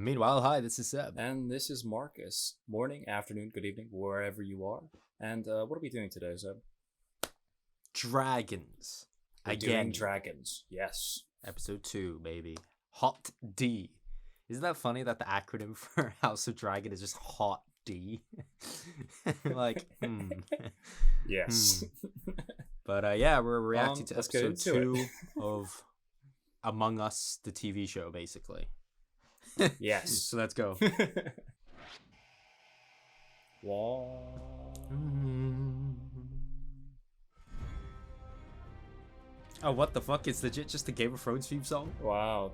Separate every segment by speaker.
Speaker 1: Meanwhile, hi, this is Seb.
Speaker 2: And this is Marcus. Morning, afternoon, good evening, wherever you are. And what are we doing today, Seb?
Speaker 1: Dragons.
Speaker 2: We're
Speaker 1: Again.
Speaker 2: doing dragons. Yes.
Speaker 1: Episode 2, baby. Hot D. Isn't that funny that the acronym for House of Dragon is just Hot D?
Speaker 2: Yes.
Speaker 1: But yeah, we're reacting to
Speaker 2: let's get
Speaker 1: episode
Speaker 2: into
Speaker 1: 2 of Among Us, the TV show, basically.
Speaker 2: Yes.
Speaker 1: So let's go. Oh, what the fuck? It's legit just the Game of Thrones theme song?
Speaker 2: Wow.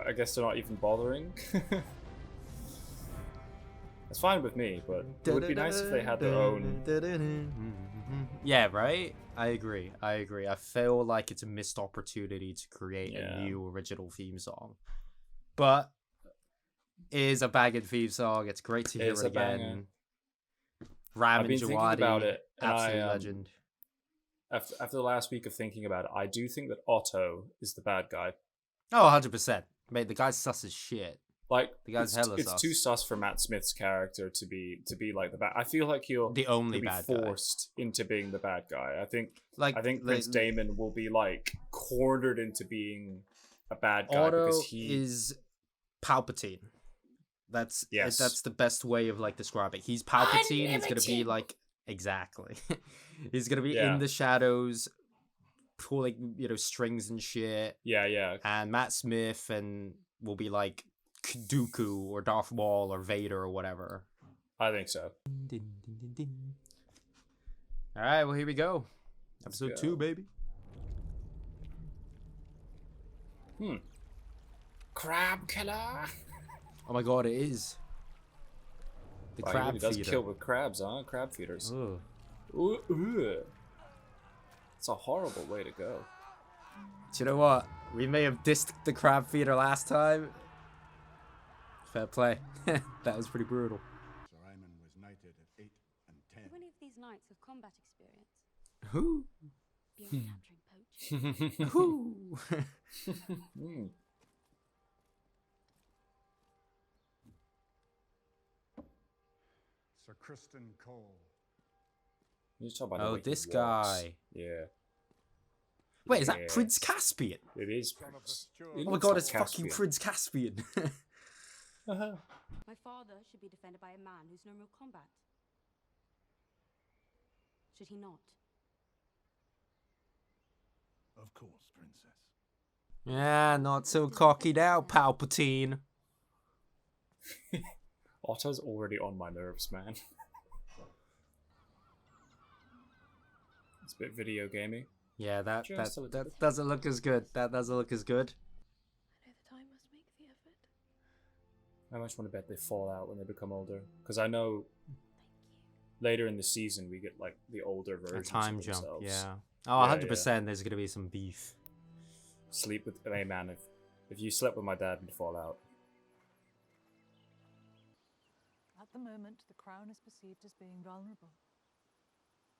Speaker 2: I guess they're not even bothering. That's fine with me, but it would be nice if they had their own.
Speaker 1: Yeah, right? I agree. I feel like it's a missed opportunity to create a new original theme song. But it is a banging theme song. It's great to hear it again. Ramin Djawadi,
Speaker 2: about it,
Speaker 1: absolute legend.
Speaker 2: After the last week of thinking about it, I do think that Otto is the bad guy.
Speaker 1: Oh, 100%. Mate, the guy's sus as shit.
Speaker 2: Like,
Speaker 1: the guy's
Speaker 2: it's too sus for Matt Smith's character to be like the bad. I feel like he'll
Speaker 1: be
Speaker 2: forced into being the bad guy. I think Prince
Speaker 1: the,
Speaker 2: Damon will be like cornered into being a bad guy
Speaker 1: Otto
Speaker 2: because he
Speaker 1: is Palpatine. That's the best way of like describing it. He's Palpatine. He's gonna be like exactly. He's gonna be in the shadows, pulling strings and shit.
Speaker 2: Yeah.
Speaker 1: And Matt Smith will be like Dooku or Darth Maul or Vader or whatever.
Speaker 2: I think so.
Speaker 1: All right, well here we go. Episode 2, baby.
Speaker 2: Crab killer.
Speaker 1: Oh my god, it is. The crab
Speaker 2: feeder. Does kill with crabs, huh? Crab feeders. Ooh. It's a horrible way to go.
Speaker 1: Do you know what? We may have dissed the crab feeder last time. Fair play. That was pretty brutal.
Speaker 3: Sir Ryman was knighted at 8 and 10.
Speaker 4: Do any of these knights have combat experience?
Speaker 1: Who?
Speaker 4: Beyond capturing poach.
Speaker 1: Who?
Speaker 3: Sir Kristen Cole.
Speaker 2: You talk about
Speaker 1: this guy.
Speaker 2: Yeah.
Speaker 1: Wait, is that Prince Caspian?
Speaker 2: It is Prince.
Speaker 1: Oh my god, it's fucking Prince Caspian.
Speaker 4: My father should be defended by a man who's known real combat. Should he not?
Speaker 3: Of course, Princess.
Speaker 1: Yeah, not so cocky now, Palpatine.
Speaker 2: Otto's already on my nerves, man. It's a bit video gamey.
Speaker 1: Yeah, that doesn't look as good. That doesn't look as good.
Speaker 4: I know that I must make the effort.
Speaker 2: I much want to bet they fall out when they become older, because I know later in the season we get like the older versions.
Speaker 1: A time
Speaker 2: of
Speaker 1: jump,
Speaker 2: themselves.
Speaker 1: yeah. Oh, 100%. There's gonna be some beef.
Speaker 2: Sleep with, hey man, if you slept with my dad, you'd fall out.
Speaker 5: At the moment, the crown is perceived as being vulnerable.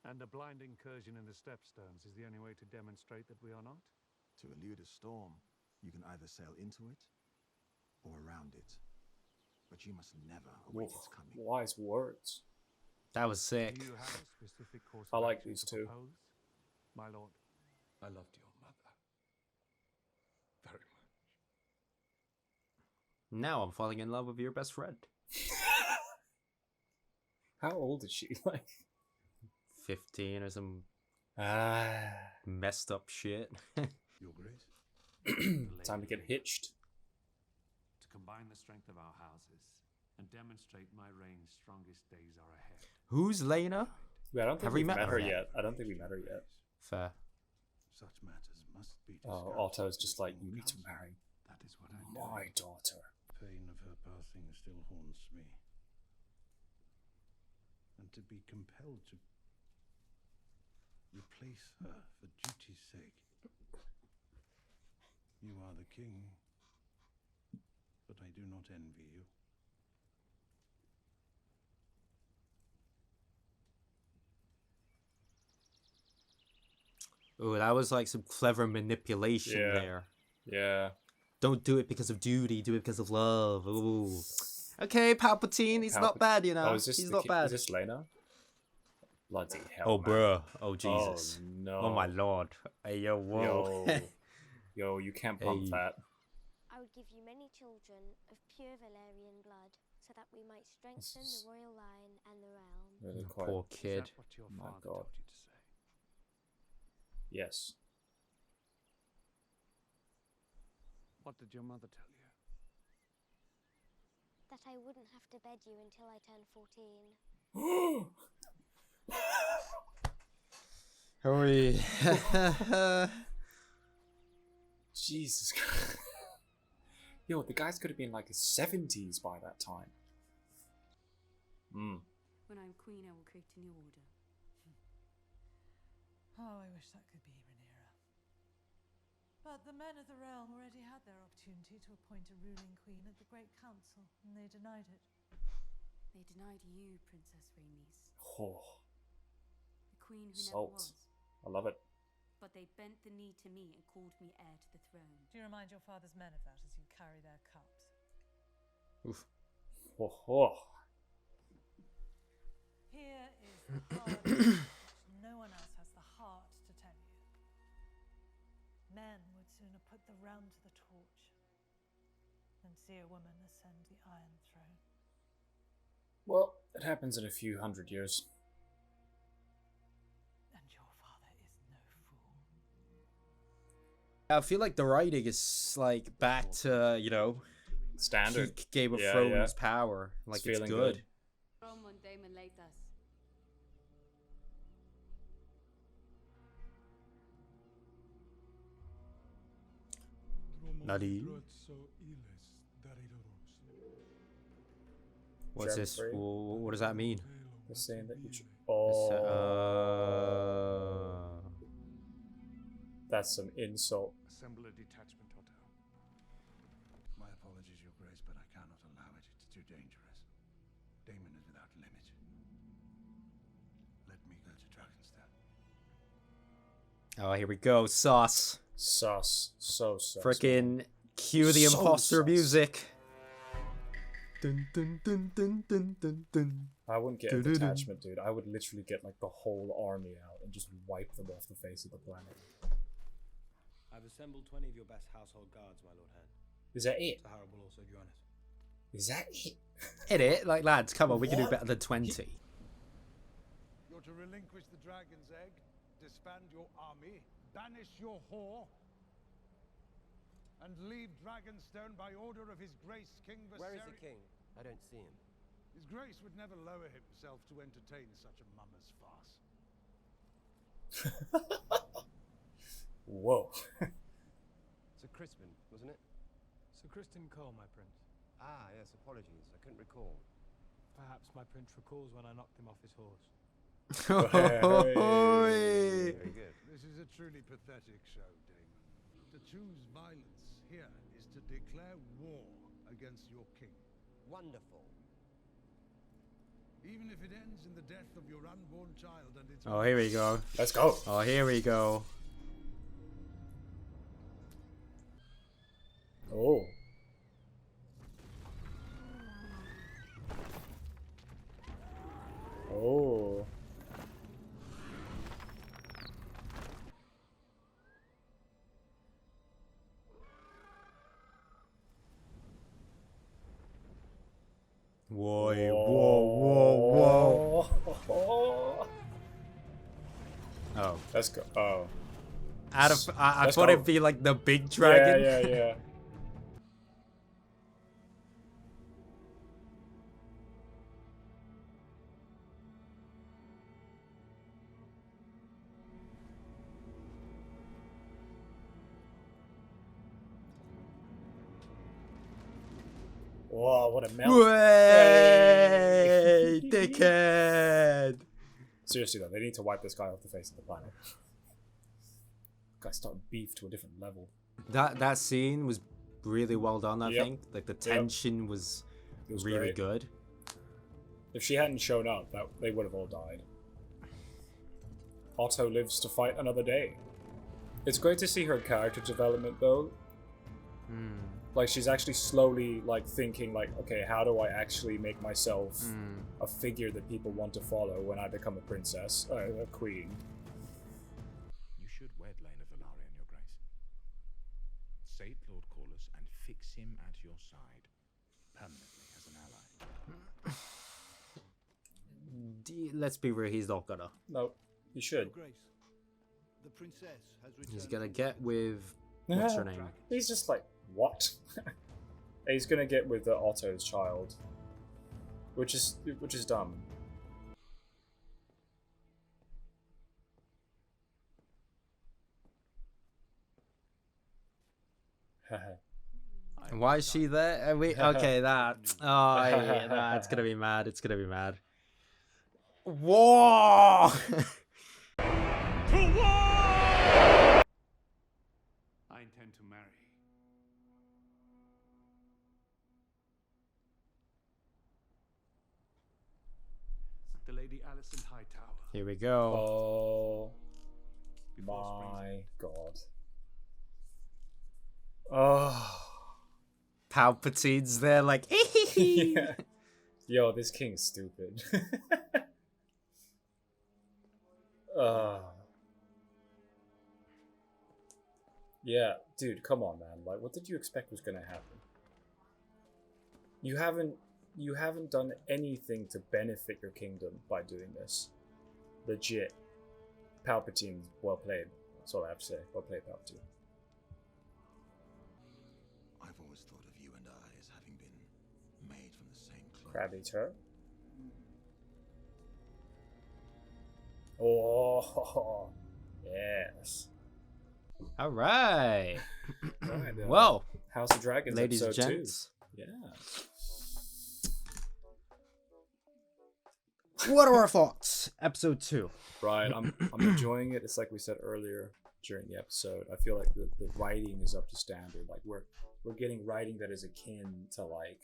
Speaker 6: And a blind incursion in the stepstones is the only way to demonstrate that we are not?
Speaker 3: To elude a storm, you can either sail into it or around it. But you must never await its coming.
Speaker 2: Wise words.
Speaker 1: That was sick.
Speaker 6: Do you have a specific course
Speaker 2: I
Speaker 6: of
Speaker 2: like
Speaker 6: action
Speaker 2: these
Speaker 6: to
Speaker 2: two.
Speaker 6: propose, my lord?
Speaker 7: I loved your mother very much.
Speaker 1: Now I'm falling in love with your best friend.
Speaker 2: How old is she? Like
Speaker 1: 15 or some messed up shit.
Speaker 3: Your Grace?
Speaker 2: time to get hitched.
Speaker 6: To combine the strength of our houses and demonstrate my reign's strongest days are ahead.
Speaker 1: Who's Lena?
Speaker 2: Wait, I don't think
Speaker 1: Have we
Speaker 2: we've
Speaker 1: met
Speaker 2: met
Speaker 1: her
Speaker 2: her
Speaker 1: yet?
Speaker 2: yet. I don't think we met her yet.
Speaker 1: Fair.
Speaker 3: Such matters must be discussed.
Speaker 2: Oh, Otto's just like, you need to marry
Speaker 6: That is what I do.
Speaker 2: my daughter.
Speaker 3: Pain of her passing still haunts me. And to be compelled to replace her for duty's sake. You are the king, but I do not envy you.
Speaker 1: Oh, that was like some clever manipulation there.
Speaker 2: Yeah.
Speaker 1: Don't do it because of duty. Do it because of love. Ooh. Okay, Palpatine. He's not bad, you know.
Speaker 2: Oh, is this
Speaker 1: He's
Speaker 2: the
Speaker 1: not bad.
Speaker 2: Is this Lena? Bloody hell!
Speaker 1: Oh,
Speaker 2: man.
Speaker 1: bruh. Oh, Jesus.
Speaker 2: Oh no!
Speaker 1: Oh, my lord. Hey, yo, whoa.
Speaker 2: Yo, you can't pump
Speaker 1: Hey.
Speaker 2: that.
Speaker 8: I would give you many children of pure Valerian blood, so that we might strengthen the royal line and the realm.
Speaker 2: Really quite.
Speaker 1: Poor
Speaker 6: Is
Speaker 1: kid.
Speaker 6: that what your
Speaker 2: My
Speaker 6: father
Speaker 2: God.
Speaker 6: told you to say?
Speaker 2: Yes.
Speaker 6: What did your mother tell you?
Speaker 8: That I wouldn't have to bed you until I turned 14.
Speaker 1: Hurry.
Speaker 2: Jesus Christ. Yo, the guy's could have been like his 70s by that time.
Speaker 9: When I'm queen, I will create a new order.
Speaker 5: Oh, I wish that could be Rhaenyra. But the men of the realm already had their opportunity to appoint a ruling queen at the Great Council, and they denied it.
Speaker 9: They denied you, Princess Rhaenys,
Speaker 2: Oh,
Speaker 9: the queen who
Speaker 2: Salt.
Speaker 9: never was.
Speaker 2: I love it.
Speaker 9: But they bent the knee to me and called me heir to the throne.
Speaker 5: Do you remind your father's men of that as you carry their cups?
Speaker 1: Oof.
Speaker 2: Oh, oh.
Speaker 5: Here is the hard truth which no one else has the heart to tell you. Men would sooner put the realm to the torch than see a woman ascend the Iron Throne.
Speaker 2: Well, it happens in a few hundred years.
Speaker 5: And your father is no fool.
Speaker 1: I feel like the writing is like back to, you know,
Speaker 2: Standard.
Speaker 1: peak Game of
Speaker 2: Yeah,
Speaker 1: Thrones
Speaker 2: yeah.
Speaker 1: power. Like it's
Speaker 2: feeling
Speaker 1: good.
Speaker 2: good.
Speaker 9: Rome on Daemon Laetas.
Speaker 1: Nadi. What's this?
Speaker 2: Germ-free.
Speaker 1: What does that mean?
Speaker 2: They're saying that you.
Speaker 1: It's,
Speaker 2: That's some insult.
Speaker 6: Assemble a detachment, Otto.
Speaker 3: My apologies, Your Grace, but I cannot allow it. It's too dangerous. Daemon is without limit. Let me go to Dragonstone.
Speaker 1: Oh, here we go. Sauce.
Speaker 2: Sus. So sus.
Speaker 1: Frickin' cue the
Speaker 2: So
Speaker 1: imposter
Speaker 2: sus.
Speaker 1: music. Dun, dun, dun, dun, dun, dun, dun.
Speaker 2: I wouldn't get a
Speaker 1: Doo-doo-doo.
Speaker 2: detachment, dude. I would literally get like the whole army out and just wipe them off the face of the planet.
Speaker 10: I've assembled 20 of your best household guards, my lord hand.
Speaker 2: Is that it?
Speaker 10: Sahara will also join us.
Speaker 2: Is that it?
Speaker 1: Hit it, like lads. Come on, we can do
Speaker 2: What?
Speaker 1: better than 20.
Speaker 11: You're to relinquish the dragon's egg, disband your army, banish your whore, and leave Dragonstone by order of His Grace King Viserys.
Speaker 10: Where is the king? I don't see him.
Speaker 11: His Grace would never lower himself to entertain such a mummer's farce.
Speaker 2: Whoa.
Speaker 10: Sir Crispin, wasn't it?
Speaker 7: Sir Kristen Cole, my prince.
Speaker 10: Ah, yes, apologies. I couldn't recall.
Speaker 7: Perhaps my prince recalls when I knocked him off his horse.
Speaker 10: Very good.
Speaker 11: This is a truly pathetic show, Damon. To choose violence here is to declare war against your king.
Speaker 10: Wonderful.
Speaker 11: Even if it ends in the death of your unborn child and its
Speaker 1: Oh, here we go.
Speaker 2: Let's go.
Speaker 1: Oh, here we go.
Speaker 2: Oh. Oh.
Speaker 1: Whoa, whoa, whoa, whoa. Oh.
Speaker 2: Let's go. Oh.
Speaker 1: Out of, I
Speaker 2: Let's
Speaker 1: thought
Speaker 2: go.
Speaker 1: it'd be like the big dragon.
Speaker 2: Yeah, yeah, yeah. Whoa, what a melt.
Speaker 1: Way, dickhead.
Speaker 2: Seriously though, they need to wipe this guy off the face of the planet. Guy started beef to a different level.
Speaker 1: That scene was really well done, I
Speaker 2: Yep.
Speaker 1: think. Like the tension was
Speaker 2: It was
Speaker 1: really
Speaker 2: great.
Speaker 1: good.
Speaker 2: If she hadn't shown up, they would have all died. Otto lives to fight another day. It's great to see her character development though. Like she's actually slowly like thinking like, okay, how do I actually make myself a figure that people want to follow when I become a princess, a queen?
Speaker 12: You should wed Lena Velaryon, Your Grace. Sate Lord Corlys and fix him at your side, permanently as an ally.
Speaker 1: Let's be real, he's not gonna.
Speaker 2: No, he should.
Speaker 11: Grace, the princess has returned.
Speaker 1: He's gonna get with what's her name?
Speaker 2: He's just like, what? He's gonna get with the Otto's child, which is dumb.
Speaker 1: Why is she there? Okay, that. Oh, yeah, that's gonna be mad. It's gonna be mad. Whoa!
Speaker 6: I intend to marry. The Lady Alicent Hightower.
Speaker 1: Here we go.
Speaker 2: Oh my god. Oh.
Speaker 1: Palpatine's there like
Speaker 2: Yeah. Yo, this king's stupid. Yeah, dude, come on, man. Like, what did you expect was gonna happen? You haven't done anything to benefit your kingdom by doing this. Legit. Palpatine, well played. That's all I have to say. Well played, Palpatine.
Speaker 3: I've always thought of you and I as having been made from the same cloth.
Speaker 2: Crab eater. Oh, yes.
Speaker 1: All right.
Speaker 2: Right,
Speaker 1: Well,
Speaker 2: House of Dragons,
Speaker 1: ladies and
Speaker 2: episode
Speaker 1: gents.
Speaker 2: 2. Yeah.
Speaker 1: What are our thoughts? Episode 2.
Speaker 2: Right, I'm enjoying it. It's like we said earlier during the episode. I feel like the writing is up to standard. Like we're getting writing that is akin to like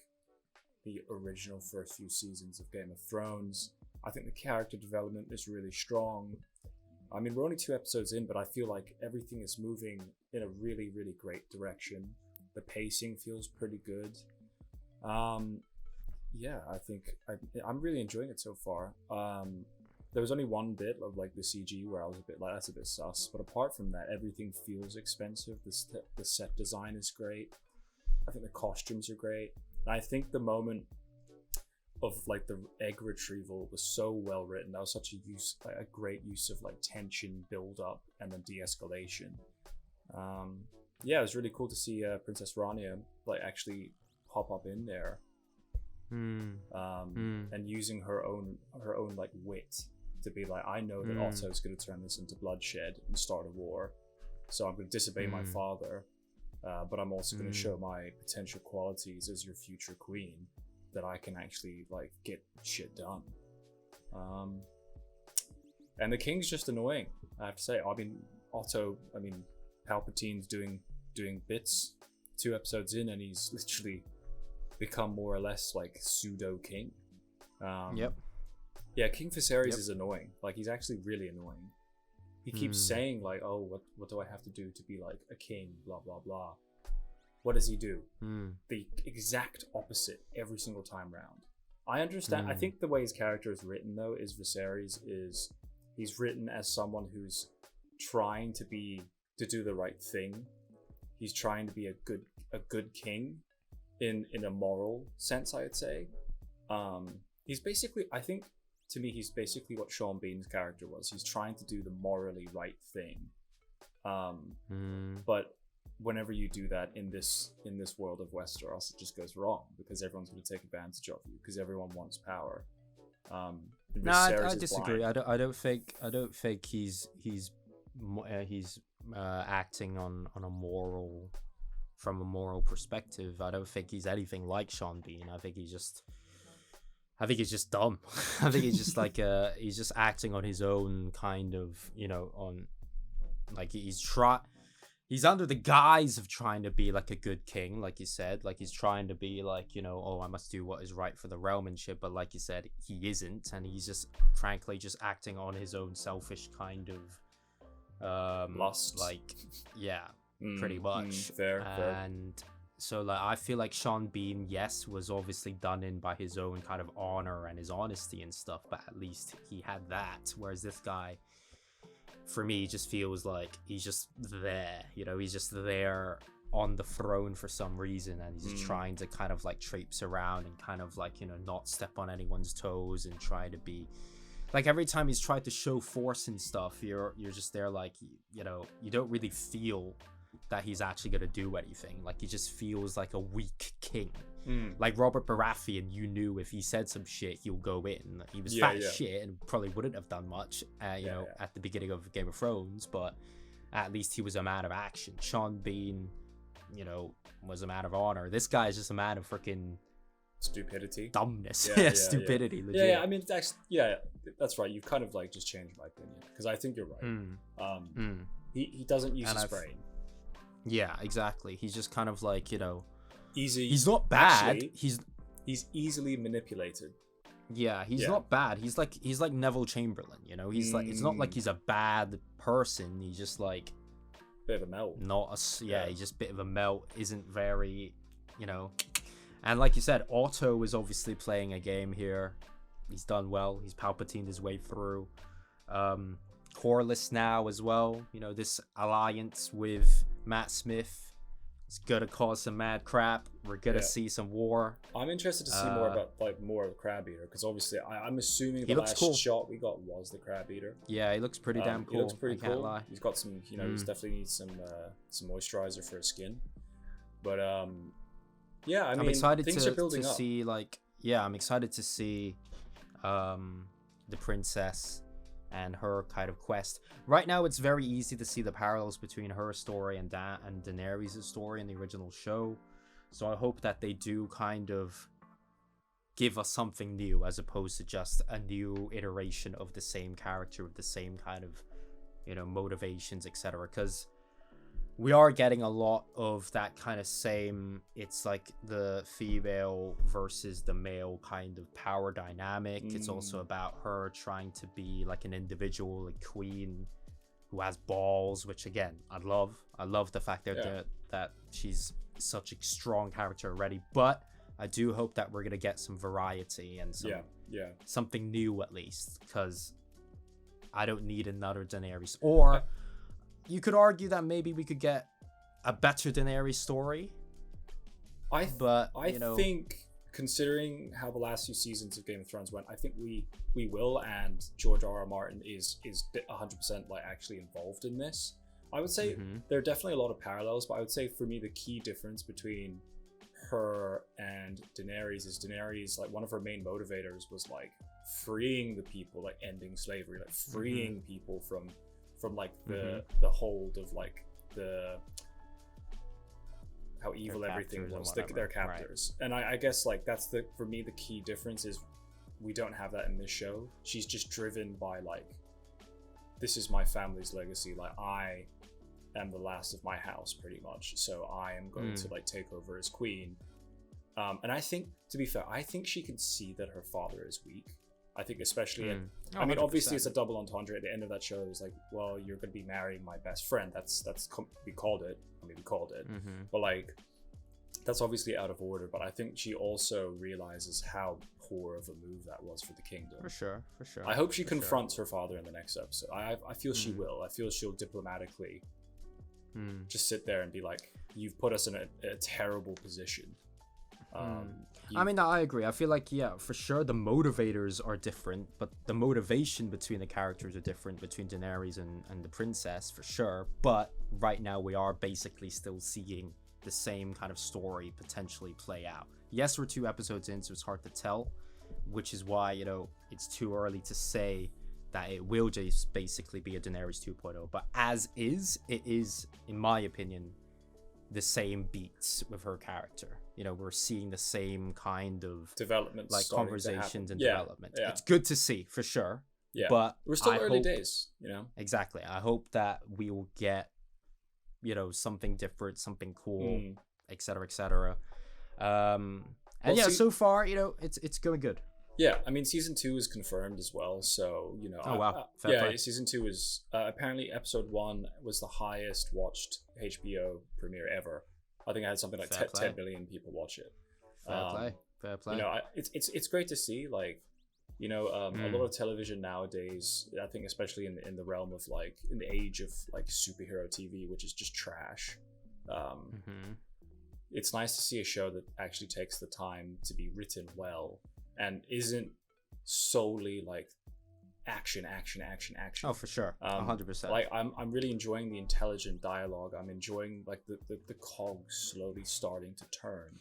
Speaker 2: the original first few seasons of Game of Thrones. I think the character development is really strong. I mean, we're only 2 episodes in, but I feel like everything is moving in a really, really great direction. The pacing feels pretty good. Yeah, I think I'm really enjoying it so far. There was only one bit of like the CG where I was a bit like, that's a bit sus. But apart from that, everything feels expensive. The set design is great. I think the costumes are great. And I think the moment of like the egg retrieval was so well written. That was such a great use of like tension build up and then de-escalation. Yeah, it was really cool to see Princess Rania like actually pop up in there. And using her own like wit to be like, I know that Otto's going to turn this into bloodshed and start a war, so I'm going to disobey my father, but I'm also going to show my potential qualities as your future queen, that I can actually like get shit done. And the king's just annoying, I have to say. Palpatine's doing bits 2 episodes in, and he's literally become more or less like pseudo king. Yeah, King Viserys is annoying. Like, he's actually really annoying. He keeps saying like, oh, what do I have to do to be like a king, blah blah blah. What does he do? The exact opposite every single time round. I understand. I think the way his character is written though is Viserys is he's written as someone who's trying to do the right thing. He's trying to be a good king in a moral sense, I'd say. He's basically, I think to me, he's basically what Sean Bean's character was. He's trying to do the morally right thing. But whenever you do that in this world of Westeros, it just goes wrong because everyone's going to take advantage of you because everyone wants power.
Speaker 1: No, I disagree. I don't think he's acting on a moral, from a moral perspective. I don't think he's anything like Sean Bean. I think he's just dumb. I think he's just like he's just acting on his own kind of, on like he's under the guise of trying to be like a good king, like you said. Like he's trying to be like, oh, I must do what is right for the realm and shit. But like you said, he isn't, and he's just frankly just acting on his own selfish kind of
Speaker 2: lust.
Speaker 1: Like, yeah, pretty much.
Speaker 2: Fair.
Speaker 1: And So like I feel like Sean Bean, yes, was obviously done in by his own kind of honor and his honesty and stuff, but at least he had that. Whereas this guy, for me, just feels like he's just there. You know, he's just there on the throne for some reason, and he's just trying to kind of like traipse around and kind of like, you know, not step on anyone's toes and try to be like, every time he's tried to show force and stuff, you're just there like, you know, you don't really feel that he's actually gonna do anything. Like, he just feels like a weak king. Like Robert Baratheon, you knew if he said some shit, he'll go in. He was fat as shit and probably wouldn't have done much, you know, at the beginning of Game of Thrones, but at least he was a man of action. Sean Bean, you know, was a man of honor. This guy is just a man of freaking
Speaker 2: stupidity,
Speaker 1: dumbness, stupidity.
Speaker 2: Legit. Yeah, I mean, that's that's right. You've kind of like just changed my opinion, because I think you're right. He doesn't use his brain.
Speaker 1: Yeah, exactly. He's just kind of like, you know,
Speaker 2: easy.
Speaker 1: He's not bad.
Speaker 2: Actually, he's easily manipulated.
Speaker 1: Yeah, he's not bad. He's like Neville Chamberlain, you know. He's like, it's not like he's a bad person. He's just like
Speaker 2: bit of a melt.
Speaker 1: He's just a bit of a melt. Isn't very, you know. And like you said, Otto is obviously playing a game here. He's done well. He's Palpatined his way through. Corlys now as well. You know, this alliance with Matt Smith is gonna cause some mad crap. We're gonna see some war.
Speaker 2: I'm interested to see more about more of the Crab Eater, because obviously I'm assuming the last shot we got was the Crab Eater.
Speaker 1: Yeah, he looks pretty damn cool.
Speaker 2: He looks pretty cool.
Speaker 1: Can't lie.
Speaker 2: He's got some, you know, he's definitely needs some moisturizer for his skin. But yeah, I mean,
Speaker 1: I'm excited
Speaker 2: things
Speaker 1: to
Speaker 2: are building up.
Speaker 1: See I'm excited to see the princess and her kind of quest. Right now, it's very easy to see the parallels between her story and Daenerys' story in the original show. So I hope that they do kind of give us something new, as opposed to just a new iteration of the same character with the same kind of, you know, motivations, etc. Because we are getting a lot of that kind of same, it's like the female versus the male kind of power dynamic. It's also about her trying to be like an individual, a queen who has balls, which again, I love the fact that she's such a strong character already, but I do hope that we're gonna get some variety and some something new, at least, because I don't need another Daenerys. Or you could argue that maybe we could get a better Daenerys story. I think, considering how the last few seasons of Game of Thrones went, I think we will, and George R.R. Martin is 100% like actually involved in this. I would say there are definitely a lot of parallels, but I would say for me the key difference between her and Daenerys is Daenerys, like, one of her main motivators was like freeing the people, like ending slavery, like freeing people from like the hold of like the how evil their
Speaker 2: everything was,
Speaker 1: their
Speaker 2: captors, right. And I guess like that's for me the key difference is we don't have that in this show. She's just driven by like, this is my family's legacy, like I am the last of my house pretty much, so I am going to like take over as queen. And I think, to be fair, I think she can see that her father is weak. I think especially I mean, 100%. Obviously it's a double entendre at the end of that show. It was like, well, you're going to be marrying my best friend. We called it, but like, that's obviously out of order. But I think she also realizes how poor of a move that was for the kingdom.
Speaker 1: For sure.
Speaker 2: I hope she confronts her father in the next episode. I feel she will. I feel she'll diplomatically just sit there and be like, you've put us in a terrible position.
Speaker 1: I mean, I agree. I feel like, yeah, for sure the motivators are different, but the motivation between the characters are different between Daenerys and the princess, for sure. But right now we are basically still seeing the same kind of story potentially play out. Yes, we're 2 episodes in, so it's hard to tell, which is why, you know, it's too early to say that it will just basically be a Daenerys 2.0. But as is, it is, in my opinion, the same beats with her character. You know, we're seeing the same kind of
Speaker 2: development,
Speaker 1: like conversations and development.
Speaker 2: Yeah.
Speaker 1: It's good to see, for sure.
Speaker 2: Yeah,
Speaker 1: but
Speaker 2: we're still early days, you know.
Speaker 1: Exactly. I hope that we will get, you know, something different, something cool, etc., etc. And so far, you know, it's going good.
Speaker 2: Yeah, I mean, season 2 is confirmed as well, so, you know.
Speaker 1: Oh, wow.
Speaker 2: Season 2 is apparently episode 1 was the highest watched HBO premiere ever. I think it had something like
Speaker 1: Fair
Speaker 2: 10
Speaker 1: play.
Speaker 2: million people watch it.
Speaker 1: Fair play.
Speaker 2: You know, it's great to see, like, you know, a lot of television nowadays, I think especially in the realm of like in the age of like superhero TV, which is just trash. It's nice to see a show that actually takes the time to be written well and isn't solely like action.
Speaker 1: Oh, for sure, 100%.
Speaker 2: Like I'm really enjoying the intelligent dialogue. I'm enjoying like the cogs slowly starting to turn.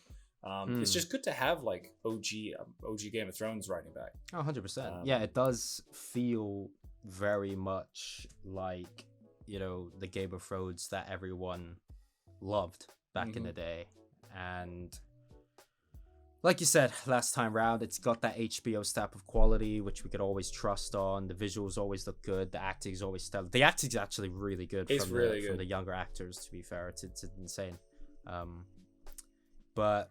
Speaker 2: It's just good to have like OG Game of Thrones writing back.
Speaker 1: Oh, 100%. Yeah, it does feel very much like, you know, the Game of Thrones that everyone loved back in the day. And like you said last time round, it's got that HBO stamp of quality, which we could always trust on. The visuals always look good. The acting is always stellar. The acting is actually really good from the younger actors, to be fair. It's insane. But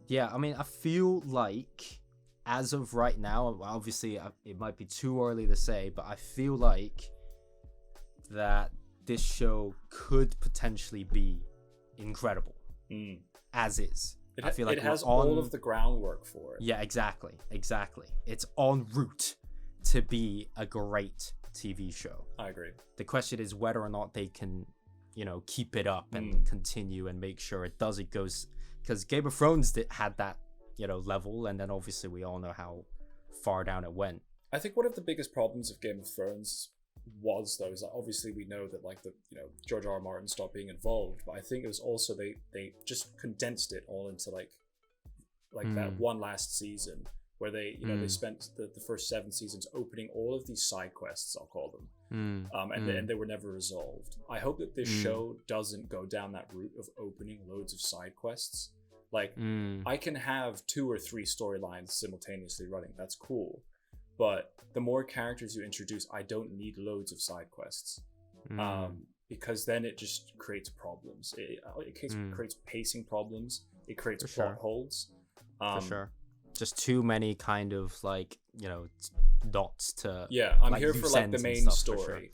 Speaker 1: yeah, I mean, I feel like as of right now, obviously it might be too early to say, but I feel like that this show could potentially be incredible as is. I feel like
Speaker 2: it has all of the groundwork for it.
Speaker 1: Yeah, exactly. It's en route to be a great TV show.
Speaker 2: I agree.
Speaker 1: The question is whether or not they can, you know, keep it up and continue and make sure it goes, because Game of Thrones had that, you know, level, and then obviously we all know how far down it went.
Speaker 2: I think one of the biggest problems of Game of Thrones was, though, is that obviously we know that, like, George R.R. Martin stopped being involved, but I think it was also they just condensed it all into like that one last season where they they spent the first 7 seasons opening all of these side quests, I'll call them, and they were never resolved. I hope that this show doesn't go down that route of opening loads of side quests. Like, I can have 2 or 3 storylines simultaneously running. That's cool. But the more characters you introduce, I don't need loads of side quests. Because then it just creates problems. It creates pacing problems. It creates plot holes.
Speaker 1: For sure. Just too many kind of, like, you know, dots to...
Speaker 2: Yeah, I'm here for, like, the main story.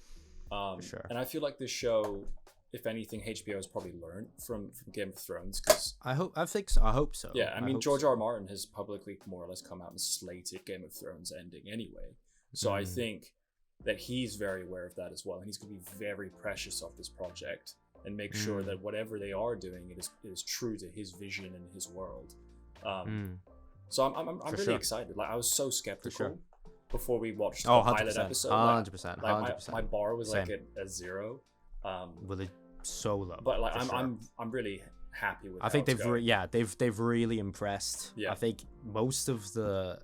Speaker 1: For sure.
Speaker 2: And I feel like this show, if anything, HBO has probably learned from Game of Thrones, because
Speaker 1: I hope so.
Speaker 2: Yeah, I mean, George R.R. Martin has publicly more or less come out and slated Game of Thrones ending anyway. So I think that he's very aware of that as well, and he's going to be very precious of this project and make sure that whatever they are doing, it is true to his vision and his world. So I'm really excited. Like, I was so skeptical before we watched the pilot episode.
Speaker 1: 100%.
Speaker 2: Like, my bar was like at 0.
Speaker 1: Well, it's so low.
Speaker 2: But like, I'm really happy with.
Speaker 1: I think they've really impressed. Yeah. I think most of the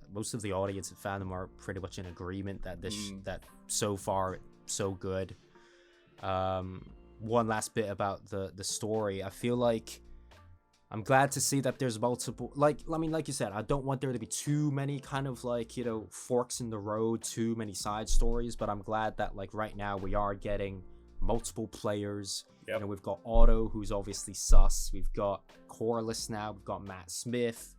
Speaker 1: audience and fandom are pretty much in agreement that that so far so good. One last bit about the story. I feel like I'm glad to see that there's multiple, like you said, I don't want there to be too many kind of, like, you know, forks in the road, too many side stories, but I'm glad that, like, right now we are getting multiple players. You know, we've got Otto, who's obviously sus. We've got Corlys now. We've got Matt Smith.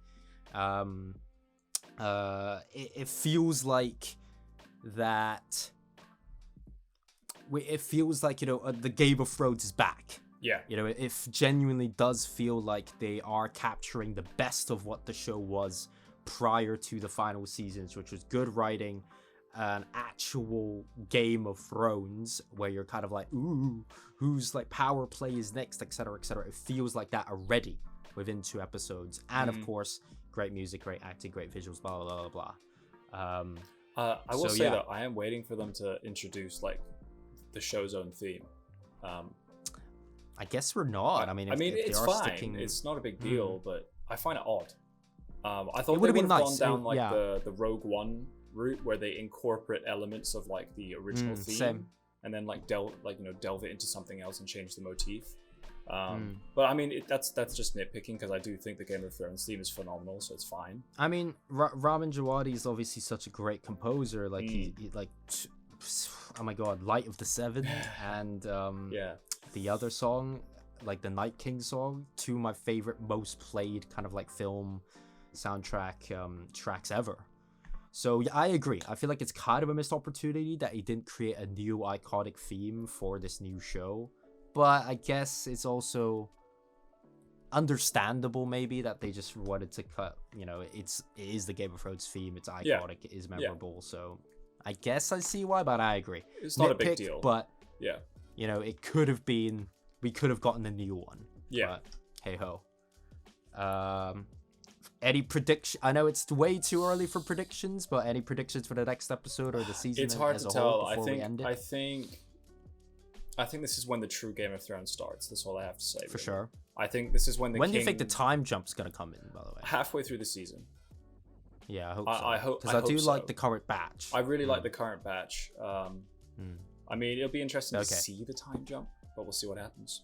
Speaker 1: It feels like that. It feels like, you know, the Game of Thrones is back.
Speaker 2: Yeah.
Speaker 1: You know, it genuinely does feel like they are capturing the best of what the show was prior to the final seasons, which was good writing, an actual Game of Thrones where you're kind of like, ooh, whose like power play is next, etc., etc. It feels like that already within 2 episodes, and of course, great music, great acting, great visuals, blah blah blah blah.
Speaker 2: I will say that I am waiting for them to introduce like the show's own theme.
Speaker 1: I guess we're not. I mean,
Speaker 2: it's fine. It's not a big deal, but I find it odd. I thought they would have gone down like the Rogue One route, where they incorporate elements of like the original theme, and then like delve it into something else and change the motif. But I mean, that's just nitpicking, because I do think the Game of Thrones theme is phenomenal, so it's fine.
Speaker 1: I mean, Ramin Djawadi is obviously such a great composer. Like he like, oh my god, Light of the Seven and the other song, like the Night King song, 2 of my favorite, most played kind of like film soundtrack tracks ever. So yeah, I agree. I feel like it's kind of a missed opportunity that he didn't create a new iconic theme for this new show. But I guess it's also, understandable maybe that they just wanted to cut, you know, it is the Game of Thrones theme, it's iconic, it is memorable, so I guess I see why, but I agree.
Speaker 2: It's not a big deal.
Speaker 1: But,
Speaker 2: yeah,
Speaker 1: you know, it could have been, we could have gotten a new one.
Speaker 2: Yeah.
Speaker 1: But, hey ho. Any prediction? I know it's way too early for predictions, but any predictions for the next episode or the season?
Speaker 2: It's hard
Speaker 1: as
Speaker 2: to
Speaker 1: a
Speaker 2: tell.
Speaker 1: whole before we end it?
Speaker 2: I think this is when the true Game of Thrones starts. That's all I have to say.
Speaker 1: For sure.
Speaker 2: I think this is when the
Speaker 1: When
Speaker 2: king...
Speaker 1: do you think the time jump's gonna come in? By the way,
Speaker 2: halfway through the season.
Speaker 1: Yeah, I hope so.
Speaker 2: I hope
Speaker 1: because I do
Speaker 2: so.
Speaker 1: like the current batch.
Speaker 2: I really like the current batch. I mean, it'll be interesting to see the time jump, but we'll see what happens.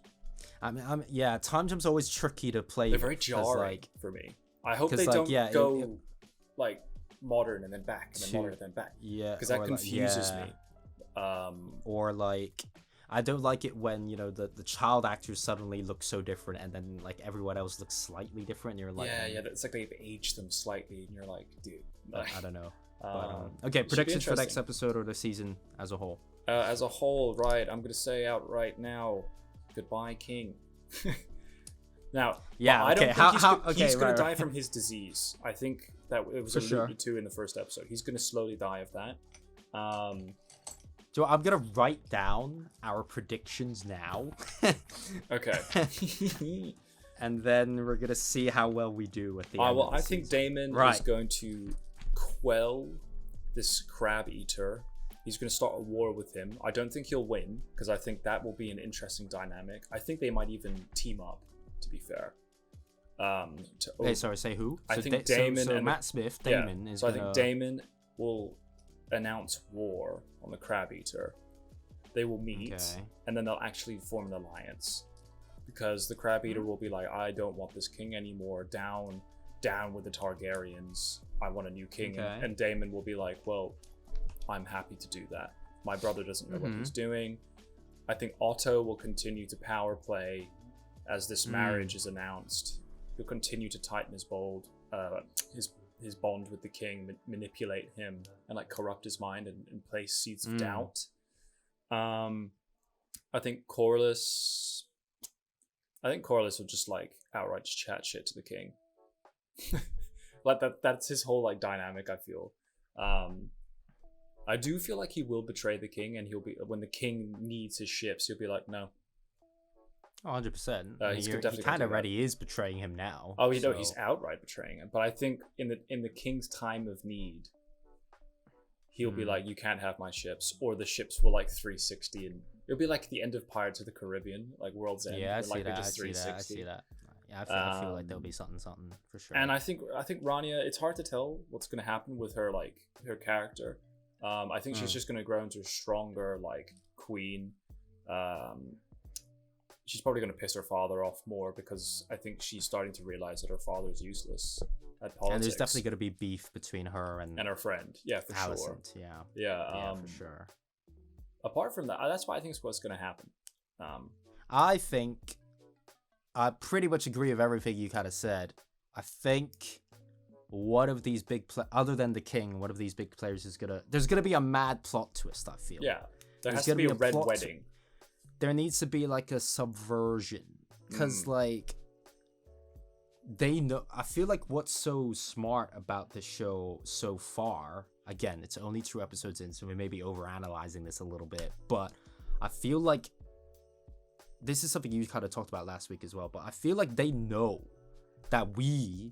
Speaker 1: I mean, yeah, time jump's always tricky to play.
Speaker 2: They're very jarring for me. I hope they don't go like modern and then back and then modern and then back.
Speaker 1: Yeah,
Speaker 2: because that confuses me.
Speaker 1: Or like, I don't like it when, you know, the child actors suddenly look so different and then like everyone else looks slightly different. And you're like,
Speaker 2: yeah, it's like they've aged them slightly, and you're like, dude.
Speaker 1: I don't know. But, okay, predictions for next episode or the season as a whole.
Speaker 2: As a whole, right? I'm gonna say out right now, goodbye, King. Now,
Speaker 1: yeah,
Speaker 2: I don't think he's gonna die
Speaker 1: right.
Speaker 2: from his disease. I think that it was alluded to in the first episode. He's gonna slowly die of that.
Speaker 1: So I'm gonna write down our predictions now.
Speaker 2: Okay.
Speaker 1: And then we're gonna see how well we do at the end.
Speaker 2: Well, I think Daemon is going to quell this crab eater. He's going to start a war with him. I don't think he'll win, because I think that will be an interesting dynamic. I think they might even team up, to be fair.
Speaker 1: Say who?
Speaker 2: I think Daemon
Speaker 1: and Matt Smith. Daemon is.
Speaker 2: So I think Daemon will announce war on the crab eater. They will meet, and then they'll actually form an alliance, because the crab eater will be like, I don't want this king anymore. Down with the Targaryens. I want a new king. And Daemon will be like, well, I'm happy to do that. My brother doesn't know what he's doing. I think Otto will continue to power play as this marriage is announced. He'll continue to tighten his bond with the king, manipulate him, and like corrupt his mind and place seeds of doubt. I think Corlys will just like outright just chat shit to the king. Like that's his whole like dynamic, I feel. I do feel like he will betray the king, and he'll be, when the king needs his ships, he'll be like, no.
Speaker 1: 100%. He kind of already is betraying him now.
Speaker 2: Oh, you know, he's outright betraying him. But I think in the king's time of need, he'll be like, you can't have my ships, or the ships will like 360, and it'll be like the end of Pirates of the Caribbean, like World's End.
Speaker 1: Yeah, I see that. I see that. Yeah, I feel like there'll be something for sure.
Speaker 2: And I think Rania, it's hard to tell what's gonna happen with her, like her character. I think she's just gonna grow into a stronger like queen. She's probably gonna piss her father off more, because I think she's starting to realize that her father is useless at politics.
Speaker 1: And there's definitely gonna be beef between her and
Speaker 2: her friend. Yeah, for
Speaker 1: Alicent,
Speaker 2: sure.
Speaker 1: Yeah, for sure.
Speaker 2: Apart from that, that's why I think is what's gonna happen.
Speaker 1: I think I pretty much agree with everything you kind of said. I think one of these other than the king, one of these big players there's gonna be a mad plot twist, I feel.
Speaker 2: Yeah, there has to be a red wedding.
Speaker 1: There needs to be like a subversion, because like they know. I feel like what's so smart about the show so far, again, it's only 2 episodes in, so we may be overanalyzing this a little bit, but I feel like this is something you kind of talked about last week as well, but I feel like they know that we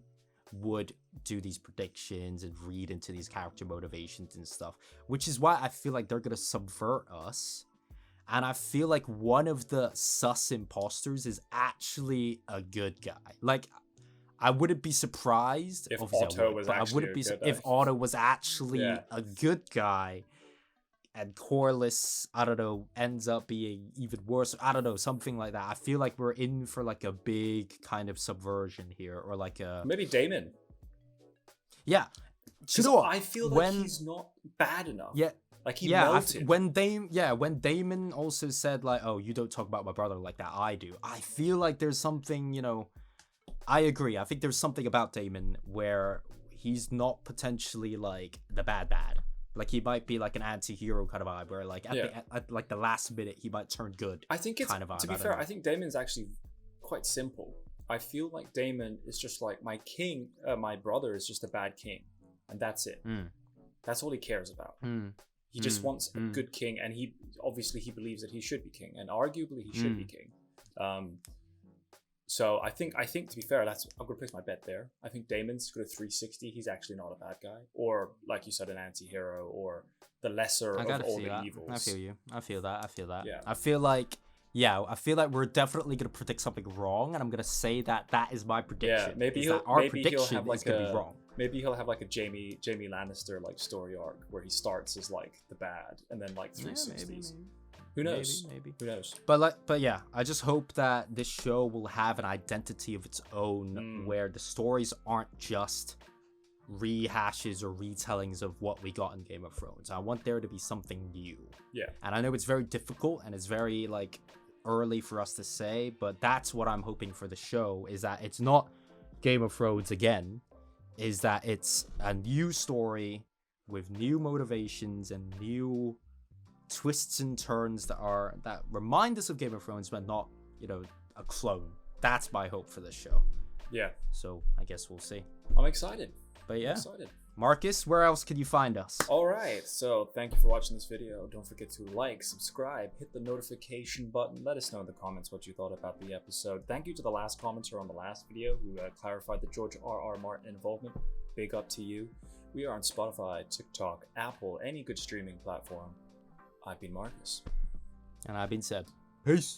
Speaker 1: would do these predictions and read into these character motivations and stuff, which is why I feel like they're gonna subvert us. And I feel like one of the sus imposters is actually a good guy. Like, I wouldn't be surprised
Speaker 2: if Otto was
Speaker 1: actually a good guy, and Corlys, I don't know, ends up being even worse. I don't know, something like that. I feel like we're in for like a big kind of subversion here, or like a
Speaker 2: maybe Daemon.
Speaker 1: Yeah,
Speaker 2: sure. I feel like he's not bad enough.
Speaker 1: Yeah.
Speaker 2: Like he melted.
Speaker 1: When Daemon also said like, oh, you don't talk about my brother like that, I do. I feel like there's something, you know, I agree. I think there's something about Daemon where he's not potentially like the bad. Like he might be like an anti-hero kind of vibe, where like at the last minute he might turn good.
Speaker 2: I think it's, to be fair, I think Daemon's actually quite simple. I feel like Daemon is just like my king. My brother is just a bad king, and that's it. That's all he cares about. He just wants a good king, and he believes that he should be king, and arguably he should be king. So I think to be fair, I'm gonna place my bet there. I think Daemon's good at 360. He's actually not a bad guy, or like you said, an anti-hero, or the lesser of all the evils.
Speaker 1: I feel you. I feel that.
Speaker 2: Yeah.
Speaker 1: I feel like we're definitely gonna predict something wrong, and I'm gonna say that is my prediction.
Speaker 2: Yeah, maybe
Speaker 1: he'll have like
Speaker 2: gonna
Speaker 1: be wrong.
Speaker 2: Maybe he'll have like a Jamie Lannister like story arc where he starts as like the bad, and then like 360s.
Speaker 1: Maybe.
Speaker 2: Who knows?
Speaker 1: Maybe.
Speaker 2: Who knows?
Speaker 1: But yeah, I just hope that this show will have an identity of its own, where the stories aren't just rehashes or retellings of what we got in Game of Thrones. I want there to be something new.
Speaker 2: Yeah.
Speaker 1: And I know it's very difficult and it's very like early for us to say, but that's what I'm hoping for the show, is that it's not Game of Thrones again, is that it's a new story with new motivations and new twists and turns that remind us of Game of Thrones, but not, a clone. That's my hope for this show.
Speaker 2: Yeah.
Speaker 1: So I guess we'll see.
Speaker 2: I'm excited.
Speaker 1: But yeah.
Speaker 2: I'm excited.
Speaker 1: Marcus, where else can you find us?
Speaker 2: Alright, so thank you for watching this video. Don't forget to like, subscribe, hit the notification button. Let us know in the comments what you thought about the episode. Thank you to the last commenter on the last video who clarified the George R.R. Martin involvement. Big up to you. We are on Spotify, TikTok, Apple, any good streaming platform. I've been Marcus.
Speaker 1: And I've been Seb. Peace.